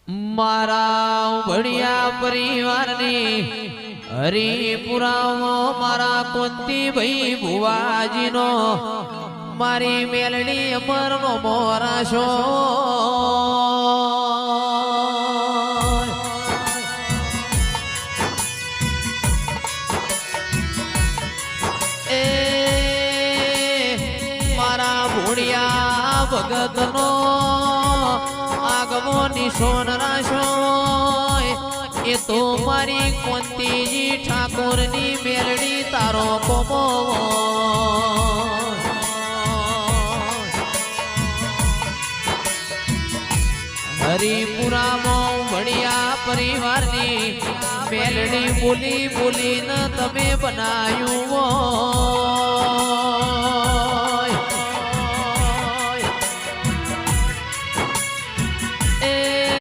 મારા ભણિયા પરિવારની હરિપુરામાં મારા કુંતીભાઈ ભુવાજીનો મારી મેલડી અમરનો મોરાશો એ મારા ભોળિયા ભગતનો આગમો નિશોન રાશો એ તો મારી કુંતીજી ઠાકોરની મેલડી તારો કોમો હરિપુરામાં ભણિયા પરિવારની મેલડી બોલી બોલીને તમે બનાયું